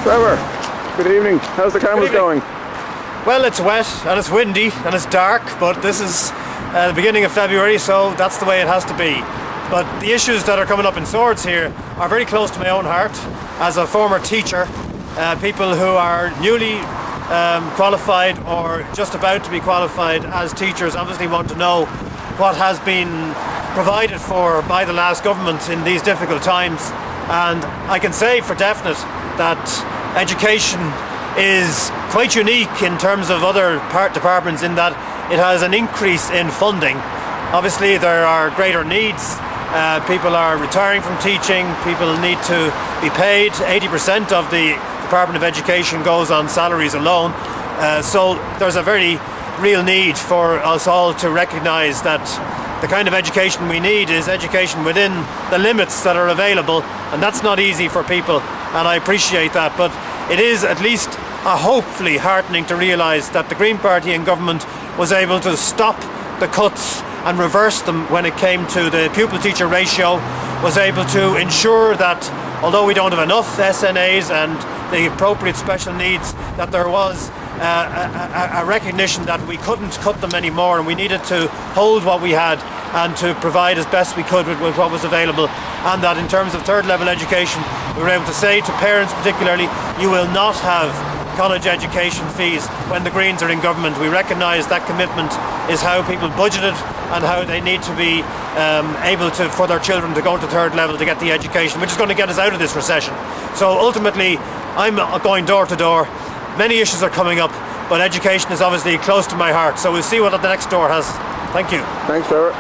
Trevor, good evening. How's the campus going? Well, it's wet and it's windy and it's dark, but this is the beginning of February, so that's the way it has to be. But the issues that are coming up in Swords here are very close to my own heart as a former teacher. People who are newly qualified or just about to be qualified as teachers obviously want to know what has been provided for by the last government in these difficult times. And I can say for definite that education is quite unique in terms of other departments in that it has an increase in funding. Obviously there are greater needs. People are retiring from teaching. People need to be paid. 80% of the Department of Education goes on salaries alone. So there's a very real need for us all to recognise that the kind of education we need is education within the limits that are available, and that's not easy for people, and I appreciate that. But it is at least hopefully heartening to realise that the Green Party in government was able to stop the cuts and reverse them when it came to the pupil-teacher ratio, was able to ensure that although we don't have enough SNAs and the appropriate special needs, that there was a recognition that we couldn't cut them anymore and we needed to hold what we had and to provide as best we could with what was available. And that in terms of third level education, we were able to say to parents particularly, you will not have college education fees when the Greens are in government. We recognise that commitment is how people budgeted and how they need to be able to, for their children to go to third level to get the education, which is going to get us out of this recession. So ultimately, I'm going door to door. Many issues are coming up, but education is obviously close to my heart. So we'll see what the next door has. Thank you. Thanks, Trevor.